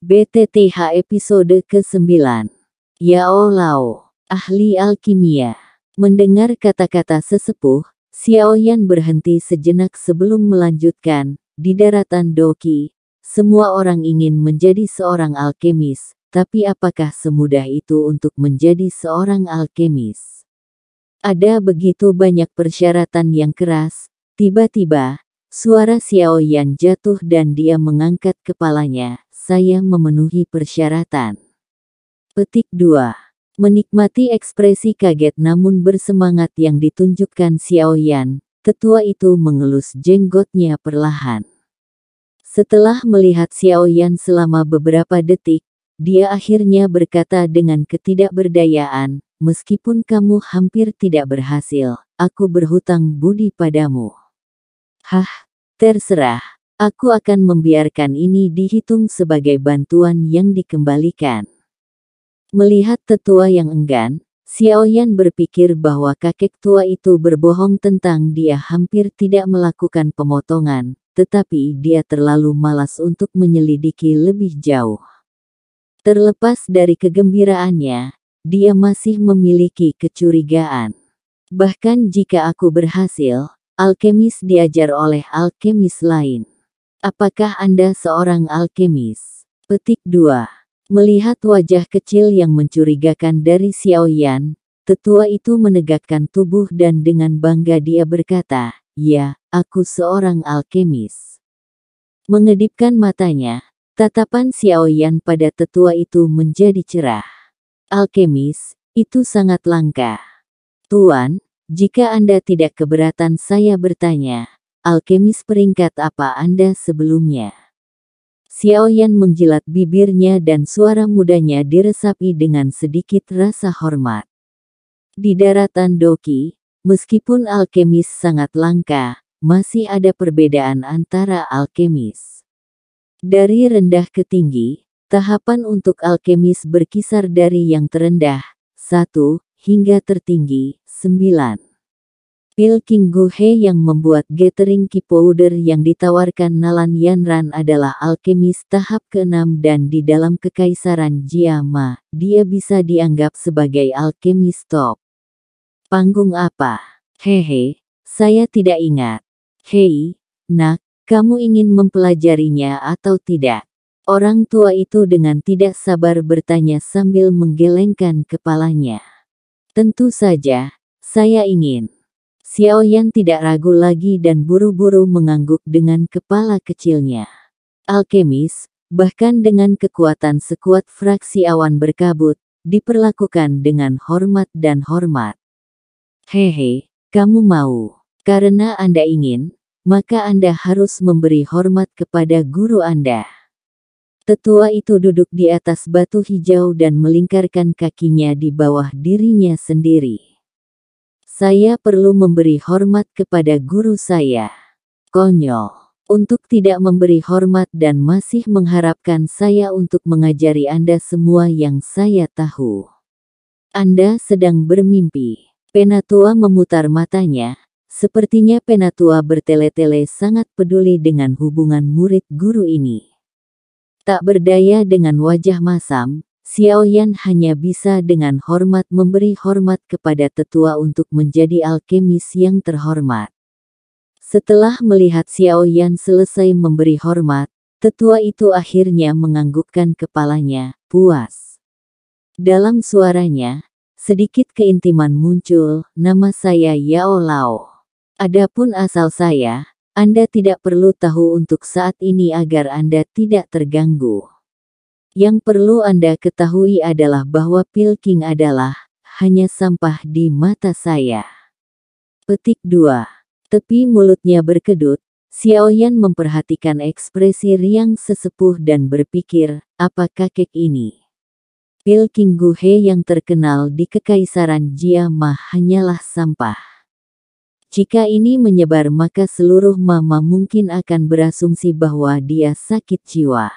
BTTH episode ke-9. Yao Lao, ahli alkimia. Mendengar kata-kata sesepuh, Xiaoyan berhenti sejenak sebelum melanjutkan. Di daratan Doqi, semua orang ingin menjadi seorang alkemis, tapi apakah semudah itu untuk menjadi seorang alkemis? Ada begitu banyak persyaratan yang keras. Tiba-tiba, suara Xiaoyan jatuh dan dia mengangkat kepalanya. Saya memenuhi persyaratan. Petik 2. Menikmati ekspresi kaget namun bersemangat yang ditunjukkan Xiaoyan, tetua itu mengelus jenggotnya perlahan. Setelah melihat Xiaoyan selama beberapa detik, dia akhirnya berkata dengan ketidakberdayaan, meskipun kamu hampir tidak berhasil, aku berhutang budi padamu. Hah, terserah. Aku akan membiarkan ini dihitung sebagai bantuan yang dikembalikan. Melihat tetua yang enggan, Xiaoyan berpikir bahwa kakek tua itu berbohong tentang dia hampir tidak melakukan pemotongan, tetapi dia terlalu malas untuk menyelidiki lebih jauh. Terlepas dari kegembiraannya, dia masih memiliki kecurigaan. Bahkan jika aku berhasil, alkemis diajar oleh alkemis lain. Apakah Anda seorang alkemis? Petik 2. Melihat wajah kecil yang mencurigakan dari Xiaoyan, tetua itu menegakkan tubuh dan dengan bangga dia berkata, "Ya, aku seorang alkemis." Mengedipkan matanya, tatapan Xiaoyan pada tetua itu menjadi cerah. Alkemis, itu sangat langka. Tuan, jika Anda tidak keberatan saya bertanya, alkemis peringkat apa Anda sebelumnya? Xiaoyan menjilat bibirnya dan suara mudanya diresapi dengan sedikit rasa hormat. Di daratan Doqi, meskipun alkemis sangat langka, masih ada perbedaan antara alkemis. Dari rendah ke tinggi, tahapan untuk alkemis berkisar dari yang terendah, 1, hingga tertinggi, 9. Pil King Guhe yang membuat gathering key powder yang ditawarkan Nalan Yanran adalah alkemis tahap ke-6 dan di dalam kekaisaran Jiama, dia bisa dianggap sebagai alkemis top. Panggung apa? Hehe, saya tidak ingat. Hei, nak, kamu ingin mempelajarinya atau tidak? Orang tua itu dengan tidak sabar bertanya sambil menggelengkan kepalanya. Tentu saja, saya ingin. Xiaoyan tidak ragu lagi dan buru-buru mengangguk dengan kepala kecilnya. Alkemis, bahkan dengan kekuatan sekuat fraksi awan berkabut, diperlakukan dengan hormat dan hormat. Hehe, kamu mau. Karena Anda ingin, maka Anda harus memberi hormat kepada guru Anda. Tetua itu duduk di atas batu hijau dan melingkarkan kakinya di bawah dirinya sendiri. Saya perlu memberi hormat kepada guru saya. Konyol. Untuk tidak memberi hormat dan masih mengharapkan saya untuk mengajari Anda semua yang saya tahu. Anda sedang bermimpi. Penatua memutar matanya. Sepertinya Penatua bertele-tele sangat peduli dengan hubungan murid guru ini. Tak berdaya dengan wajah masam, Xiaoyan hanya bisa dengan hormat memberi hormat kepada tetua untuk menjadi alkemis yang terhormat. Setelah melihat Xiaoyan selesai memberi hormat, tetua itu akhirnya menganggukkan kepalanya, puas. Dalam suaranya, sedikit keintiman muncul, nama saya Yao Lao. Adapun asal saya, Anda tidak perlu tahu untuk saat ini agar Anda tidak terganggu. Yang perlu Anda ketahui adalah bahwa Pil King adalah hanya sampah di mata saya. Petik 2. Tepi mulutnya berkedut, Xiaoyan memperhatikan ekspresi riang sesepuh dan berpikir, apa kakek ini? Pil King Guhe yang terkenal di kekaisaran Jiama hanyalah sampah. Jika ini menyebar maka seluruh mama mungkin akan berasumsi bahwa dia sakit jiwa.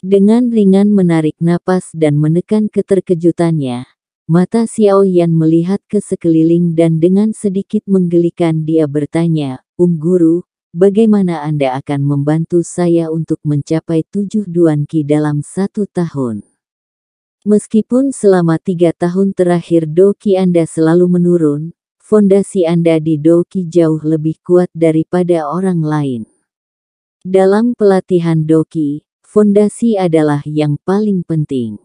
Dengan ringan menarik napas dan menekan keterkejutannya, mata Xiaoyan melihat ke sekeliling dan dengan sedikit menggelikan dia bertanya, Guru, bagaimana Anda akan membantu saya untuk mencapai 7 Duanqi dalam 1 tahun? Meskipun selama 3 tahun terakhir Doqi Anda selalu menurun, fondasi Anda di Doqi jauh lebih kuat daripada orang lain. Dalam pelatihan Doqi, fondasi adalah yang paling penting.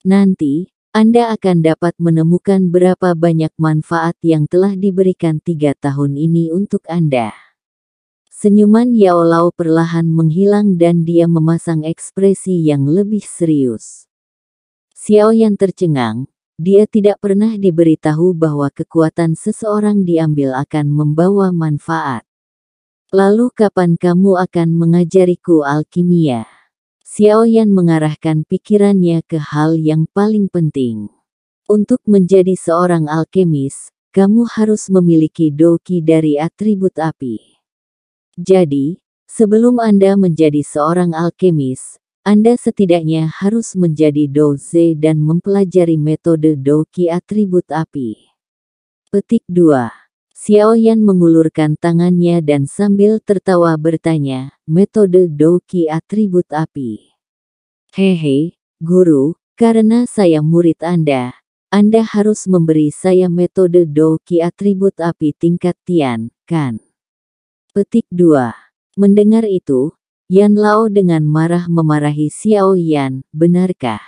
Nanti, Anda akan dapat menemukan berapa banyak manfaat yang telah diberikan 3 tahun ini untuk Anda. Senyuman Yao Lao perlahan menghilang dan dia memasang ekspresi yang lebih serius. Xiaoyan tercengang, dia tidak pernah diberitahu bahwa kekuatan seseorang diambil akan membawa manfaat. Lalu kapan kamu akan mengajariku alkimia? Xiaoyan mengarahkan pikirannya ke hal yang paling penting. Untuk menjadi seorang alkemis, kamu harus memiliki Doqi dari atribut api. Jadi, sebelum Anda menjadi seorang alkemis, Anda setidaknya harus menjadi doze dan mempelajari metode Doqi atribut api. Petik 2. Xiaoyan mengulurkan tangannya dan sambil tertawa bertanya, metode Doqi atribut api. Hehe, guru, karena saya murid Anda harus memberi saya metode Doqi atribut api tingkat Tian, kan? Petik 2. Mendengar itu, Yan Lao dengan marah memarahi Xiaoyan, benarkah?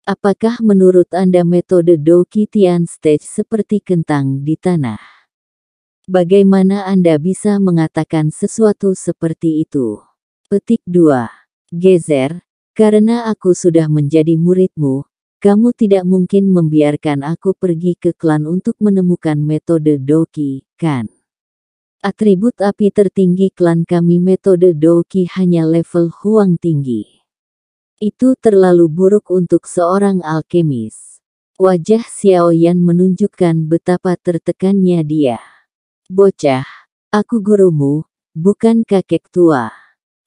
Apakah menurut Anda metode Doqi Tian Stage seperti kentang di tanah? Bagaimana Anda bisa mengatakan sesuatu seperti itu? Petik 2. Gezer, karena aku sudah menjadi muridmu, kamu tidak mungkin membiarkan aku pergi ke klan untuk menemukan metode Doqi, kan? Atribut api tertinggi klan kami metode Doqi hanya level Huang tinggi. Itu terlalu buruk untuk seorang alkemis. Wajah Xiaoyan menunjukkan betapa tertekannya dia. Bocah, aku gurumu, bukan kakek tua.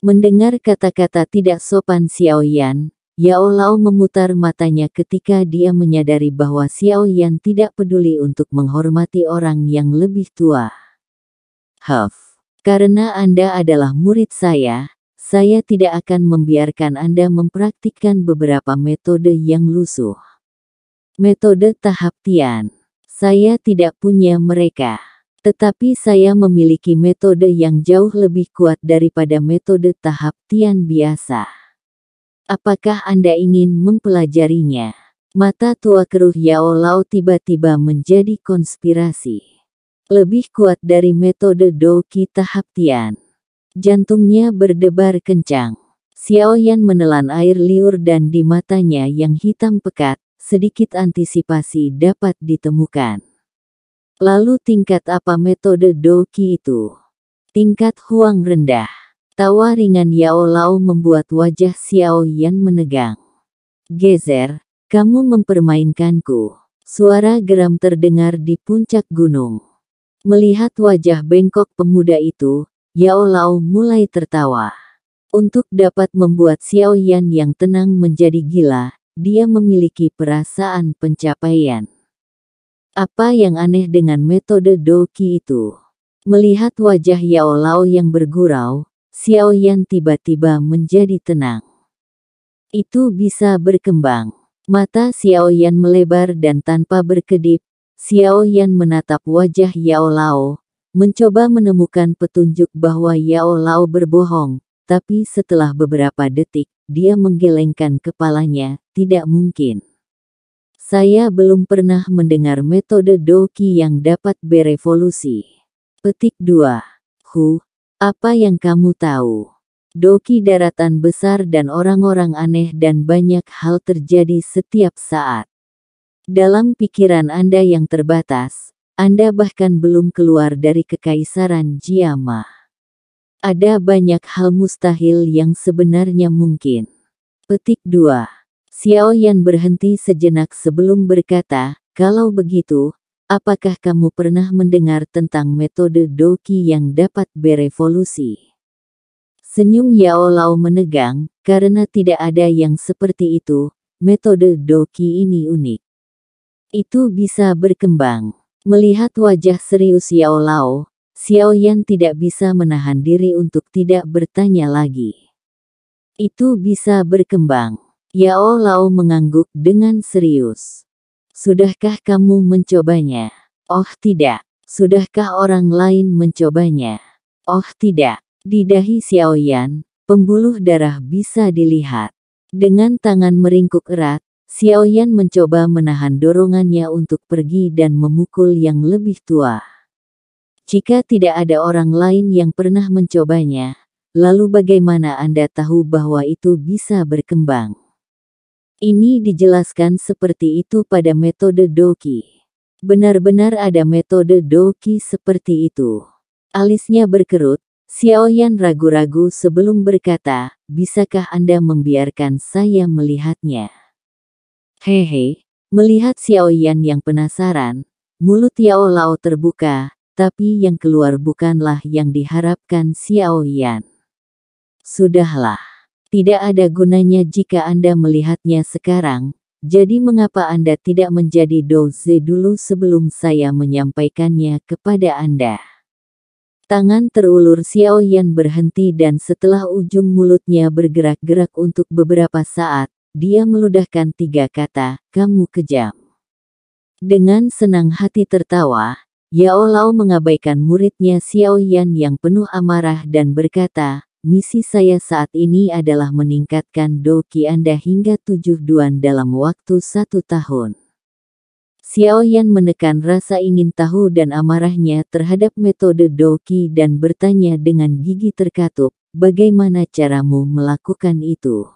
Mendengar kata-kata tidak sopan Xiaoyan, Yao Lao memutar matanya ketika dia menyadari bahwa Xiaoyan tidak peduli untuk menghormati orang yang lebih tua. Karena Anda adalah murid saya tidak akan membiarkan Anda mempraktikkan beberapa metode yang lusuh. Metode tahap Tian. Saya tidak punya mereka. Tetapi saya memiliki metode yang jauh lebih kuat daripada metode tahap Tian biasa. Apakah Anda ingin mempelajarinya? Mata tua keruh Yao Lao tiba-tiba menjadi konspirasi. Lebih kuat dari metode Doqi tahap Tian. Jantungnya berdebar kencang. Xiaoyan menelan air liur dan di matanya yang hitam pekat, sedikit antisipasi dapat ditemukan. Lalu tingkat apa metode Doqi itu? Tingkat Huang rendah. Tawa ringan Yao Lao membuat wajah Xiaoyan menegang. Gezer, kamu mempermainkanku. Suara geram terdengar di puncak gunung. Melihat wajah bengkok pemuda itu, Yao Lao mulai tertawa. Untuk dapat membuat Xiaoyan yang tenang menjadi gila, dia memiliki perasaan pencapaian. Apa yang aneh dengan metode Doqi itu? Melihat wajah Yao Lao yang bergurau, Xiaoyan tiba-tiba menjadi tenang. Itu bisa berkembang. Mata Xiaoyan melebar dan tanpa berkedip, Xiaoyan menatap wajah Yao Lao, mencoba menemukan petunjuk bahwa Yao Lao berbohong, tapi setelah beberapa detik, dia menggelengkan kepalanya, tidak mungkin. Saya belum pernah mendengar metode Doqi yang dapat berevolusi. Petik 2. Apa yang kamu tahu? Doqi daratan besar dan orang-orang aneh dan banyak hal terjadi setiap saat. Dalam pikiran Anda yang terbatas, Anda bahkan belum keluar dari kekaisaran Jiama. Ada banyak hal mustahil yang sebenarnya mungkin. Petik 2. Xiaoyan berhenti sejenak sebelum berkata, kalau begitu, apakah kamu pernah mendengar tentang metode Doqi yang dapat berevolusi? Senyum Yao Lao menegang, karena tidak ada yang seperti itu, metode Doqi ini unik. Itu bisa berkembang. Melihat wajah serius Yao Lao, Xiaoyan tidak bisa menahan diri untuk tidak bertanya lagi. Itu bisa berkembang. Yao Lao mengangguk dengan serius. Sudahkah kamu mencobanya? Oh tidak. Sudahkah orang lain mencobanya? Oh tidak. Di dahi Xiaoyan, pembuluh darah bisa dilihat. Dengan tangan meringkuk erat, Xiaoyan mencoba menahan dorongannya untuk pergi dan memukul yang lebih tua. Jika tidak ada orang lain yang pernah mencobanya, lalu bagaimana Anda tahu bahwa itu bisa berkembang? Ini dijelaskan seperti itu pada metode Doqi. Benar-benar ada metode Doqi seperti itu. Alisnya berkerut, Xiaoyan ragu-ragu sebelum berkata, bisakah Anda membiarkan saya melihatnya? Hehe, melihat Xiaoyan yang penasaran, mulut Yao Lao terbuka, tapi yang keluar bukanlah yang diharapkan Xiaoyan. Sudahlah. Tidak ada gunanya jika Anda melihatnya sekarang, jadi mengapa Anda tidak menjadi doze dulu sebelum saya menyampaikannya kepada Anda? Tangan terulur Xiaoyan berhenti dan setelah ujung mulutnya bergerak-gerak untuk beberapa saat, dia meludahkan 3 kata, kamu kejam. Dengan senang hati tertawa, Yao Lao mengabaikan muridnya Xiaoyan yang penuh amarah dan berkata, misi saya saat ini adalah meningkatkan Doqi Anda hingga 7 duan dalam waktu 1 tahun. Xiaoyan menekan rasa ingin tahu dan amarahnya terhadap metode Doqi dan bertanya dengan gigi terkatup, bagaimana caramu melakukan itu?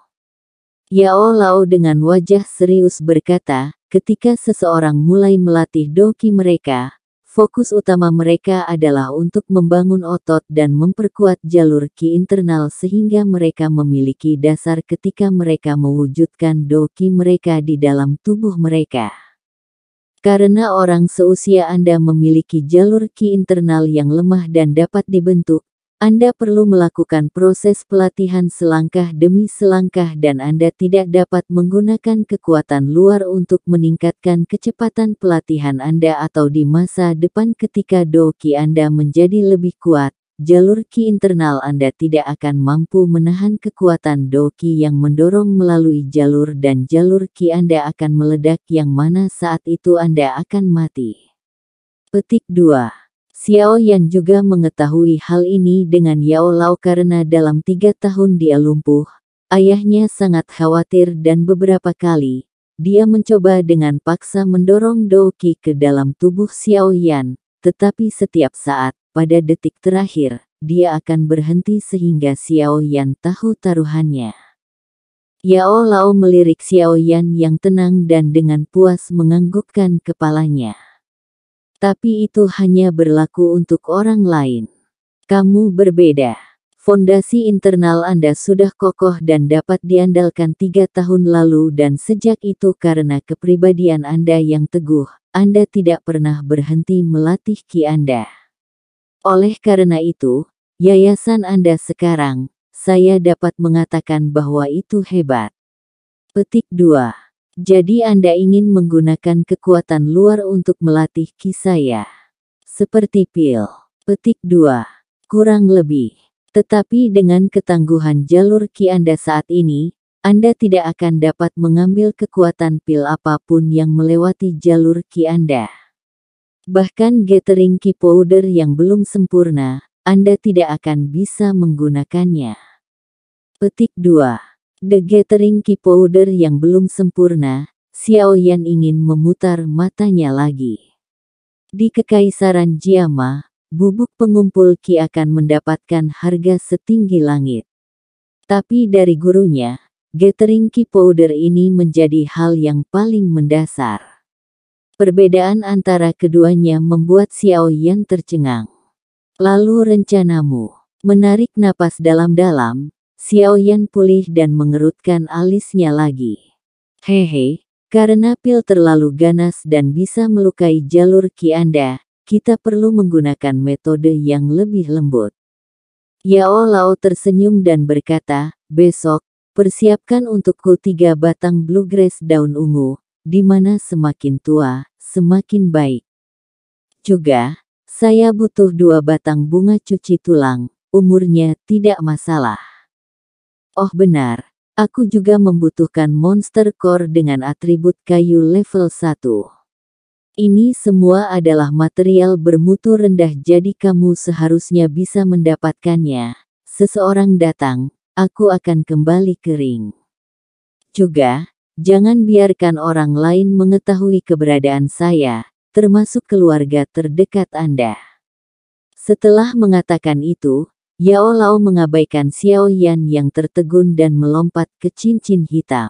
Yao Lao dengan wajah serius berkata, ketika seseorang mulai melatih Doqi mereka, fokus utama mereka adalah untuk membangun otot dan memperkuat jalur qi internal sehingga mereka memiliki dasar ketika mereka mewujudkan Doqi mereka di dalam tubuh mereka. Karena orang seusia Anda memiliki jalur qi internal yang lemah dan dapat dibentuk, Anda perlu melakukan proses pelatihan selangkah demi selangkah dan Anda tidak dapat menggunakan kekuatan luar untuk meningkatkan kecepatan pelatihan Anda atau di masa depan ketika Doqi Anda menjadi lebih kuat, jalur qi internal Anda tidak akan mampu menahan kekuatan Doqi yang mendorong melalui jalur dan jalur qi Anda akan meledak yang mana saat itu Anda akan mati. Petik 2. Xiaoyan juga mengetahui hal ini dengan Yao Lao karena dalam 3 tahun dia lumpuh, ayahnya sangat khawatir dan beberapa kali, dia mencoba dengan paksa mendorong Doqi ke dalam tubuh Xiaoyan, tetapi setiap saat, pada detik terakhir, dia akan berhenti sehingga Xiaoyan tahu taruhannya. Yao Lao melirik Xiaoyan yang tenang dan dengan puas menganggukkan kepalanya. Tapi itu hanya berlaku untuk orang lain. Kamu berbeda. Fondasi internal Anda sudah kokoh dan dapat diandalkan 3 tahun lalu dan sejak itu karena kepribadian Anda yang teguh, Anda tidak pernah berhenti melatih qi Anda. Oleh karena itu, yayasan Anda sekarang, saya dapat mengatakan bahwa itu hebat. Petik 2. Jadi Anda ingin menggunakan kekuatan luar untuk melatih qi saya. Seperti pil. Petik 2. Kurang lebih. Tetapi dengan ketangguhan jalur qi Anda saat ini, Anda tidak akan dapat mengambil kekuatan pil apapun yang melewati jalur qi Anda. Bahkan gathering qi powder yang belum sempurna, Anda tidak akan bisa menggunakannya. Petik 2. The gathering qi powder yang belum sempurna, Xiaoyan ingin memutar matanya lagi. Di Kekaisaran Jiama, bubuk pengumpul qi akan mendapatkan harga setinggi langit. Tapi dari gurunya, gathering qi powder ini menjadi hal yang paling mendasar. Perbedaan antara keduanya membuat Xiaoyan tercengang. Lalu rencanamu, menarik napas dalam-dalam, Xiaoyan pulih dan mengerutkan alisnya lagi. Hehe, karena pil terlalu ganas dan bisa melukai jalur qi Anda, kita perlu menggunakan metode yang lebih lembut. Yao Lao tersenyum dan berkata, besok, persiapkan untukku 3 batang bluegrass daun ungu, di mana semakin tua, semakin baik. Juga, Saya butuh 2 batang bunga cuci tulang, umurnya tidak masalah. Oh benar, aku juga membutuhkan monster core dengan atribut kayu level 1. Ini semua adalah material bermutu rendah jadi kamu seharusnya bisa mendapatkannya. Seseorang datang, aku akan kembali kering. Juga, jangan biarkan orang lain mengetahui keberadaan saya, termasuk keluarga terdekat Anda. Setelah mengatakan itu, Yao Lao mengabaikan Xiao Yan yang tertegun dan melompat ke cincin hitam.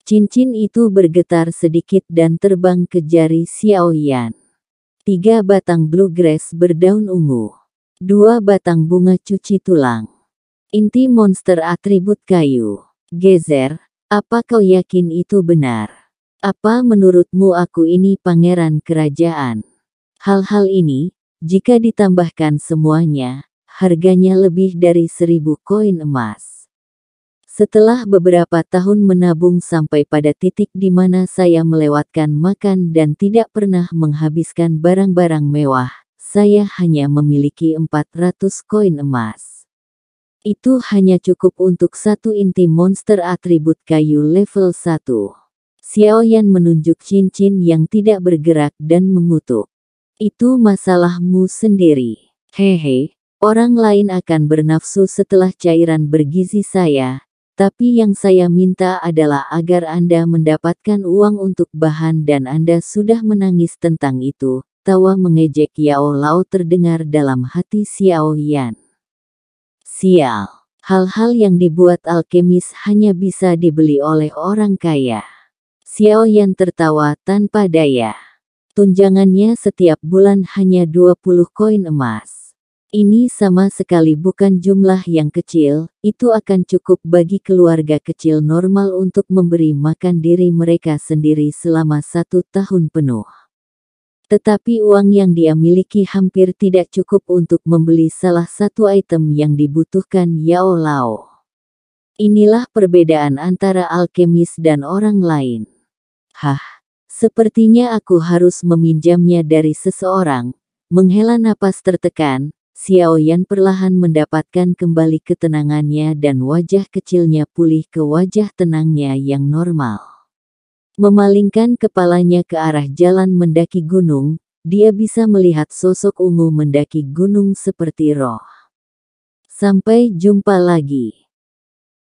Cincin itu bergetar sedikit dan terbang ke jari Xiao Yan. 3 batang bluegrass berdaun ungu. 2 batang bunga cuci tulang. Inti monster atribut kayu. Gezer, apa kau yakin itu benar? Apa menurutmu aku ini pangeran kerajaan? Hal-hal ini, jika ditambahkan semuanya, harganya lebih dari 1000 koin emas. Setelah beberapa tahun menabung sampai pada titik di mana saya melewatkan makan dan tidak pernah menghabiskan barang-barang mewah, saya hanya memiliki 400 koin emas. Itu hanya cukup untuk 1 inti monster atribut kayu level 1. Xiao Yan menunjuk cincin yang tidak bergerak dan mengutuk. Itu masalahmu sendiri. Hehe, orang lain akan bernafsu setelah cairan bergizi saya, tapi yang saya minta adalah agar Anda mendapatkan uang untuk bahan dan Anda sudah menangis tentang itu. Tawa mengejek Yao Lao terdengar dalam hati Xiao Yan. Sial, hal-hal yang dibuat alkemis hanya bisa dibeli oleh orang kaya. Xiao Yan tertawa tanpa daya. Tunjangannya setiap bulan hanya 20 koin emas. Ini sama sekali bukan jumlah yang kecil, itu akan cukup bagi keluarga kecil normal untuk memberi makan diri mereka sendiri selama 1 tahun penuh. Tetapi uang yang dia miliki hampir tidak cukup untuk membeli salah satu item yang dibutuhkan Yao Lao. Inilah perbedaan antara alkemis dan orang lain. Hah, sepertinya aku harus meminjamnya dari seseorang. Menghela napas tertekan, Xiao Yan perlahan mendapatkan kembali ketenangannya dan wajah kecilnya pulih ke wajah tenangnya yang normal. Memalingkan kepalanya ke arah jalan mendaki gunung, dia bisa melihat sosok ungu mendaki gunung seperti roh. Sampai jumpa lagi.